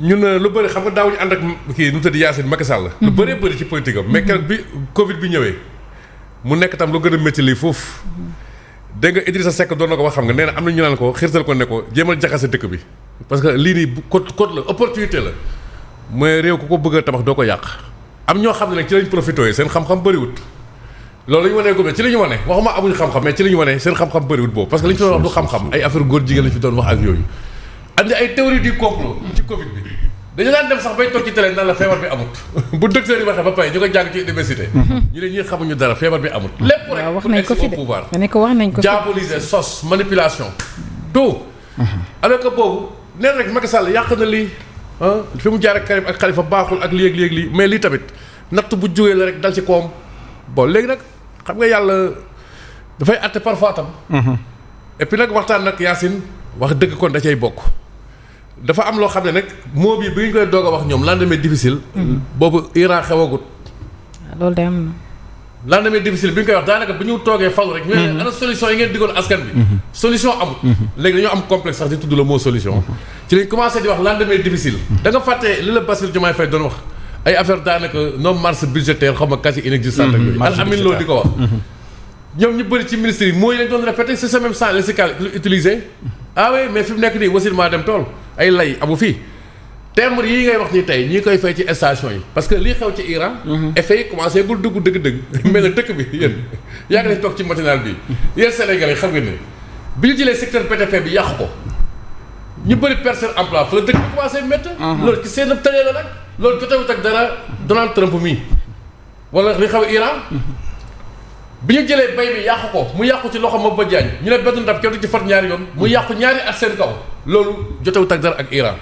ñun lu bëri xam nga daawuñu ànd ak kii nu mu tëdd Yacine Macky Sall. lu bëree bëri ci politique am. mais keroog bi Covid bi ñëwee mu nekk tam lu gën a métti lii foofu. dégg nga Idrissa Seck doon na ko wax xam nga nee na am na ñu naan ko xiirtal ko ne ko jéemal jaxase dëkk bi. parce que lii nii code la opportunité la mooy réew ku ko bëgg a tabax doo ko yàq. am ñoo xam ne nag ci lañ profité seen xam-xam bëriwut loolu la ñu wanee góob ci la ñu wane waxuma amuñu xam-xam mais ci la ñu wane seen xam-xam bëriwut boobu parce que li ñu fi doon wax du xam-xam ay affaire góor jigéen lañu fi doon wax ak yooyu. andi ay théorie du complot ci Covid bi dañu daan dem sax bay toog ci télé naan la feebar bi amut bu docteur yi waxee ba pare ñu ko jàng ci université. ñu ne ñii xamuñu dara feebar bi amut. lépp rek wax nañ ko fi de pouvoir wax nañ ko fi diaboliser sos manipulation tout. alors que boobu nee rek Macky Sall yàq na lii fi mu jaar ak Karim ak Khalifa baaxul ak lii mais lii tamit natt bu jógee la rek dal ci koom bon léegi nag xam nga yàlla dafay àtte parfois tam. et puis nag waxtaan nag Yacine wax dëgg kon da cay bokk. dafa am loo xam ne nag moo bi ñu koy doog a wax ñoom lendemain difficile. boobu Iran xewagut. loolu day am na. lendemain difficile bi ñu koy wax daanaka bu ñu toogee falu rek. ñu ne ana solution yi ngeen diggoon askan bi. solution amut. léegi dañoo am complexe sax di tudd le mot solution. ci lañ commencé di wax lendemain difficile. da nga fàtte li la Bassirou Diomaye Faye doon wax ay affaire daanaka non marge budgétaire xaw ma quasi inexistante ak yooyu. al amin loolu di ko wax. ñoom ñu bëri ci ministre yi mooy lañ doon répété c'est ça même sans lexical utilisé. ah oui mais fi mu nekk nii wasin maa dem tool ay lay amu fii timbre yii ngay wax nii tey ñi koy fay ci station yi parce que lii xew ci Iran effet yi commencé bul dugg dëgg-dëgg mel na dëkk bi yéen yàgg nañ toog ci matinal bi yéen Sénégalais xam nga ne bi ñu jëlee secteur BTP bi yàqu ko ñu bëri perdre seen emploi fa la dëkk bi commencé métti loolu ci seen tëlee la nag loolu jotewut ak dara Donald Trump mii wala li xew Iran bi ñu jëlee bay bi yàqu ko mu yàqu ci loxo ma ba jaañ ñu ne benn ndab kenn du ci fat ñaari yoon mu yàqu ñaari at seen kaw loolu jotewut ak dara ak Iran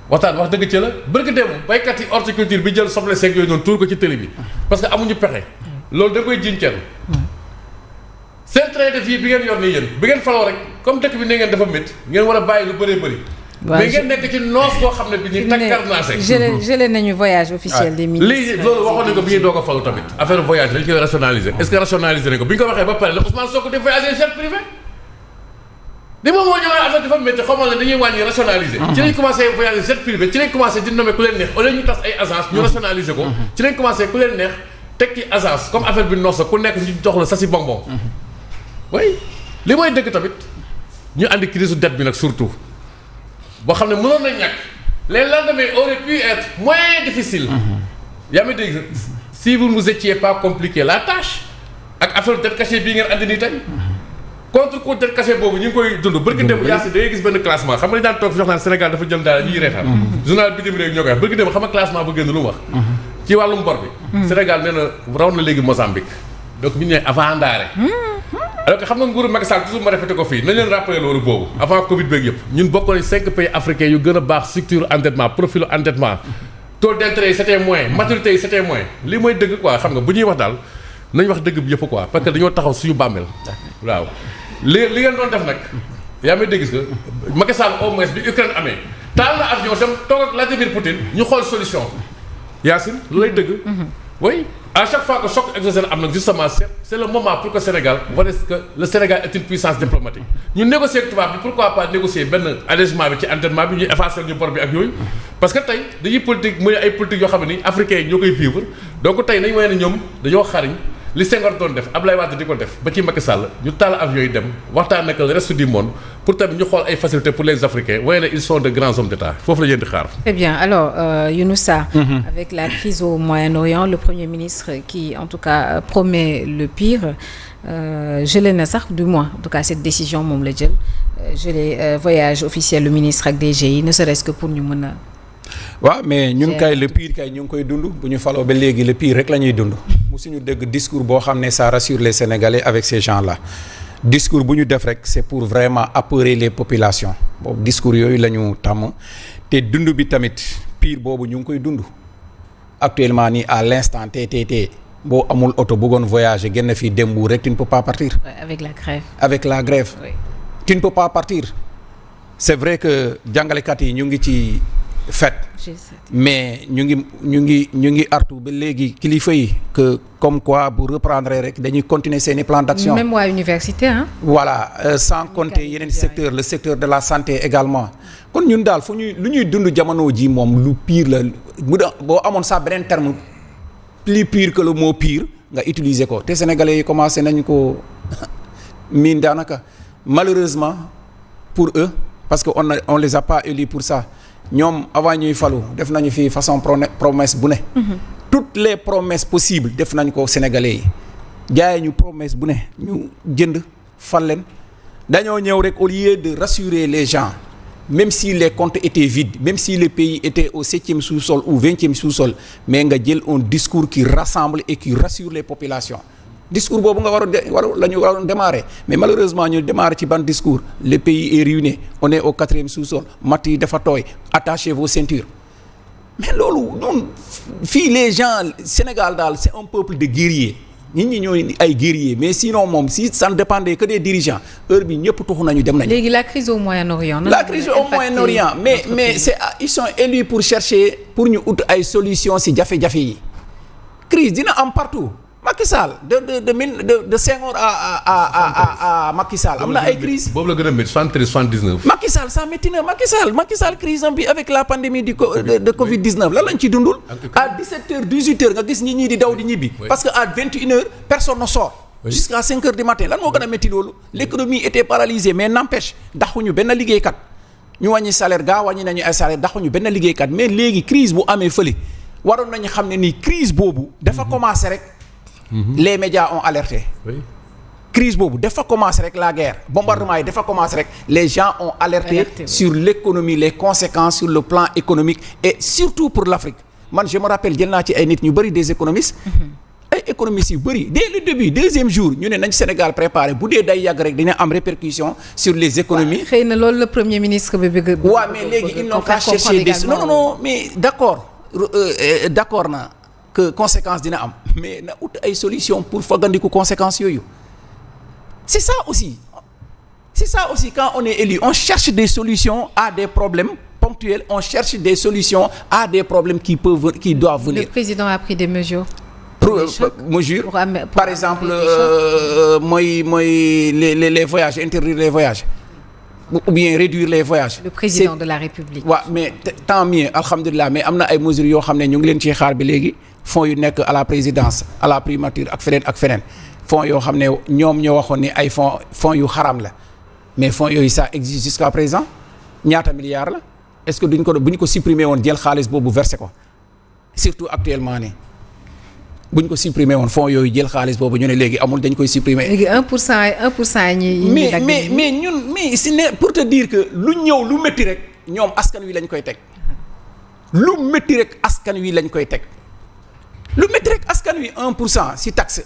waxtaan wax dëgg ci la bërki dem baykat yi horticulture bi jël soble seeg yooyu noonu tuur ko ci télé bi parce que amuñu pexe loolu da koy jiñ kenn seen train de vie bi ngeen yor nii yéen bi ngeen faloo rek comme dëkk bi ne ngeen dafa métti ngeen war a bàyyi lu bëree bëri mais ngeen nekk ci noos boo xam ne bi ñu takkar naase gelé nañu voyage officiel des ministres lii loolu waxoon nañ ko bi ñuy doog a falu tamit affaire voyage dañ koy rationaliser est-ce que rationaliser nañ ko bi ñu ko waxee ba pare la Ousmane Sonko di voyager jet privé di moom moo ñëwee affaire dafa métti xamal ne dañuy wàññi rationaliser ci lañ commencé voyager jet privé ci lañ commencé di nommer ku leen neex au lieu ñu tas ay agence ñu rationaliser ko ci lañ commencé ku leen neex teg ci agence comme affaire bi noos ku nekk ñu jox la sa si bonbon oui li mooy dëgg tamit ñu andi crise dette bi nag surtout boo xam ne mënoon na ñàkk les lendemains auraient pu être moins difficiles. yaa ngi dégg si vous nous étiez pas compliqué la tâche ak affaire dette cachée bii ngeen andi nii tey. contre coup dette cachée boobu ñu ngi koy dund. bërki dem yaa si da ngay gis benn classement xam nga dañu daan toog fi wax naan Sénégal dafa jël daal ñuy reetaan. journal bitim réew ñoo koy wax bërki dem xam nga classement bu génn lu mu wax. ci wàllum bor bi. Sénégal nee na raw na léegi Mozambique donc ñu ne avant ndaare. alors que xam nga nguuru Macky Sall toujours ma répété ko fii nañ leen rappelé loolu boobu avant Covid beeg yëpp ñun bokk nañ 5 pays africains yu gën a baax structure endettement profil endettement taux d'intérêt yi c'était moins maturité yi c'était moins lii mooy dëgg quoi xam nga bu ñuy wax daal nañ wax dëgg bi yëpp quoi parce que dañoo taxaw suñu bàmmeel waaw li ngeen doon def nag yaa may dégg nga Macky Sall au moins bi Ukraine amee taal na avion dem toog ak Vladimir Poutine ñu xool solution Yacine lu lay dëgg oui à chaque fois que choc exogène am nag justement c'est le moment pour que Sénégal wane que le Sénégal est une puissance diplomatique ñu négocier ak tubaab bi pourquoi pas négocier benn allègement bi ci endettement bi ñuy effacer ñu bor bi ak yooyu parce que tey dañuy politique muy ay politique yoo xam ne ni africains yi ñoo koy vivre donc tey nañu wane ne ñoom dañoo xariñ li Senghor doon def Abdoulaye Wade di ko def ba ci Macky Sall ñu taal avion yi dem waxtaan ak le reste du monde pour tamit ñu xool ay facilités pour les Africains waaye ils sont de grands hommes d'État foofu la yéen di xaar. Très bien alors Younoussa. Avec la crise au Moyen-Orient le Premier ministre qui en tout cas promet le pire gelé na sax du moins en tout cas cette décision moom la jël gelé voyage officiel le ministre ak DG yi ne serait-ce que pour ñu mën a. waaw mais ñun kay le pire kay ñu ngi koy dund bu ñu faloo ba léegi le pire rek la ñuy dund musuñu dégg discours boo xam ne ça rassure les Sénégalais avec ces gens-là discours bu ñu def rek c'est pour vraiment apeurer les populations boobu discours yooyu la ñu tàmm te dund bi tamit pire boobu ñu ngi koy dund actuellement nii à l'instant TTT boo amul oto bëggoon voyager génn fii dem bu rek tu ne peux pas partir. Avec la grève. Avec la grève. Oui. Tu ne peux pas partir c'est vrai que jàngalekat yi ñu ngi ci fait mais ñu ngi artu ba léegi kilifa yi que comme quoi bu reprendre rek dañuy continuer seeni plan d'action. même waa université hein. Voilà sans compter yeneen secteur le secteur de la santé également kon ñun daal lu ñuy dund jamono ji moom lu pire la boo amoon sax beneen terme plus pire que le mot pire nga utiliser ko te sénégalais yi commencé nañu ko miin daanaka malheureusement pour eux parce que on les a pas élus pour ça. ñoom avant ñuy falu def nañu fi façon promesse bu ne. toutes les promesses possibles def nañ ko sénégalais yi jaayee ñu promesse bu ne ñu jënd fal leen dañoo ñëw rek au lieu de rassurer les gens même si les comptes étaient vides même si le pays était au 7e sous-sol ou 20e sous-sol mais nga jël un discours qui rassemble et qui rassure les populations. discours boobu nga waroon démarrer mais malheureusement ñu démarrer ci ban discours le pays est ruiné on est au 4e sous-sol matt yi dafa tooy attachez vos ceintures mais loolu noonu fii les gens Sénégal daal c'est un peuple de guerriers nit ñi ñooy ay guerriers mais sinon moom si ça ne dépendait que des dirigeants heure bi ñëpp tuxu nañu dem nañu. léegi la crise au Moyen-Orient. la crise au Moyen-Orient mais c'est ils sont élus pour chercher pour ñu ut ay solutions si jafe-jafe yi crise dina am partout. Macky Sall de Senghor à Macky Sall am na ay crise boobu la gën a métti 73 79. Macky Sall ça métti na Macky Sall crise am bi avec la pandémie de Covid-19 lan lañ ci dundul à 17h 18h nga gis ñi di daw di ñibbi parce que à 21h personne ne sort jusqu'à 5h du matin lan moo gën a métti loolu l'économie était paralysée mais n'empêche daxuñu benn liggéeykat ñu wàññi salaire wàññi nañu ay salaire daxuñu benn liggéeykat mais léegi crise bu amee fële waroon nañu xam ne ni crise boobu dafa commencer rek les médias ont alerté. Oui. Crise boobu dafa commencer rek la guerre bombardement yi dafa commencer rek les gens ont alerté sur l'économie les conséquences sur le plan économique et surtout pour l'Afrique man je me rappelle jël naa ci ay nit ñu bëri des économistes ay économistes yu bëri dès le début deuxième jour ñu ne nañ Sénégal préparé bu dee day yàgg rek dina am répercussion sur les économies. xëy na loolu le premier ministre bi bëgg. waaw mais léegi ils n'ont qu'à chercher des non mais d'accord na que conséquence dina am mais na ut ay solution pour fagandiku conséquences yooyu c'est ça aussi quand on est élu on cherche des solutions à des problèmes ponctuels on cherche des solutions à des problèmes qui doivent venir. Le président a pris des mesures. Par exemple mooy les voyages interdire les voyages ou bien réduire les voyages. Le président de la République. waaw mais tant mieux alhamdulilah mais am na ay mesures yoo xam ne ñu ngi leen ciy xaar bi léegi fonds yu nekk à la présidence à la primature ak feneen fonds yoo xam ne ñoom ñoo waxoon ni ay fonds yu xaram la mais fonds yooyu ça existe jusqu'à présent ñaata milliards la est-ce que bu ñu ko supprimer woon jël xaalis boobu versé ko surtout actuellement nii bu ñu ko supprimer woon fonds yooyu jël xaalis boobu ñu ne léegi amul dañ koy supprimer. léegi 1% ñi mais ñun mais si ne pour te dire que lu ñëw lu métti rek ñoom askan wi lañ koy teg lu métti rek askan wi lañ koy teg. lu métti rek askan wi 1% ci taxe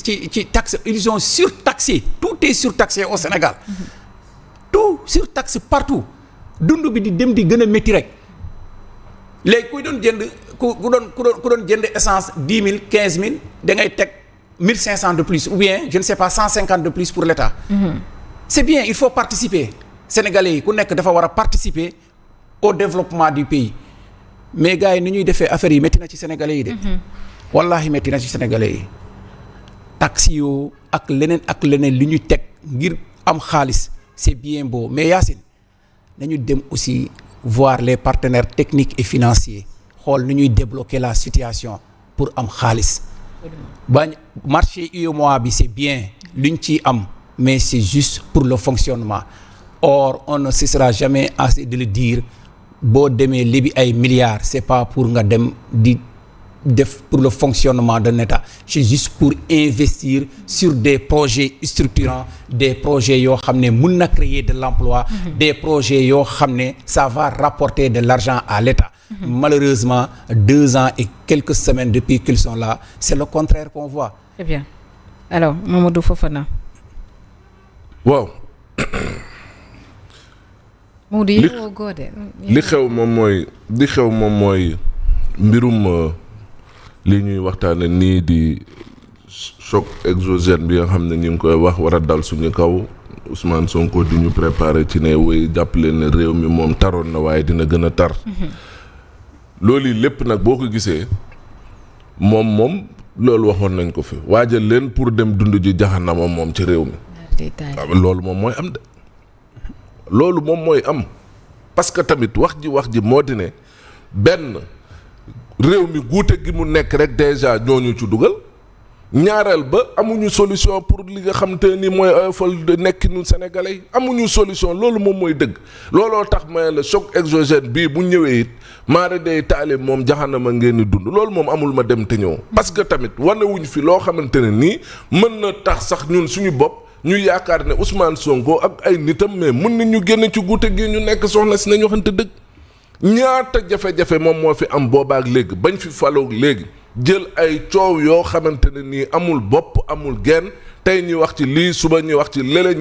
ci taxe ils ont surtaxé tout est surtaxé au Sénégal tout surtaxé partout dund bi di dem di gën a métti rek léegi ku doon jënd essence 10 000 15 000 da ngay teg 1500 de plus ou bien je ne sais pas 150 de plus pour l'État. C'est bien il faut participer Sénégalais yi ku nekk dafa war a participer au développement du pays mais gars yi ni ñuy defee affaire yi métti na ci Sénégalais yi de. wallahi métti na ci Sénégalais yi taxi yoo ak leneen li ñuy teg ngir am xaalis c'est bien beau mais Yacine nañu dem aussi voir les partenaires techniques et financiers xool ni ñuy débloquer la situation pour am xaalis bañ marché UEMOA bi c'est bien luñ ciy am mais c'est juste pour le fonctionnement or on ne cessera jamais assez de le dire boo demee lébi ay milliards c'est pas pour nga dem di def pour le fonctionnement d'un État c'est juste pour investir sur des projets structurants des projets yoo xam ne mën na créer de l'emploi des projets yoo xam ne ça va rapporter de l'argent à l'État malheureusement 2 ans et quelques semaines depuis qu'ils sont là c'est le contraire qu'on voit. Très bien alors Mamadou Fofana. waaw. li xew moom mooy mbirum li ñuy waxtaane nii di choc exogène bi nga xam ne ñu ngi koy wax war a dal suñu kaw Ousmane Sonko di ñu préparer ci ne woy jàppale ne réew mi moom taroon na waaye dina gën a tar loolu lépp nag boo ko gisee moom loolu waxoon nañ ko fi waajal leen pour dem dund ji jaxanama moom ci réew mi. loolu moom mooy am de loolu moom mooy am parce que tamit wax ji moo di ne benn réew mi guute gi mu nekk rek déjà ñooñu ci dugal. ñaareel ba amuñu solution pour li nga xam te ni mooy oyofal nekkinu sénégalais yi amuñu solution loolu moom mooy dëgg looloo tax ma la choc exogène bii bu ñëwee it maare day taale moom jaxanama ngeen di dund loolu moom amul ma dem te ñëw parce que tamit wanewuñ fi loo xamante ne nii mën na tax sax ñun suñu bopp ñu yaakaar ne Ousmane Sonko ak ay nitam mais mën nañu génn ci guute gi ñu nekk soxna si nañu waxante dëgg ñaata jafe-jafe moom moo fi am boobaak léegi bañ fi faloog léegi jël ay coow yoo xamante ne nii amul bopp amul genn tey ñuy wax ci lii suba ñuy wax ci lële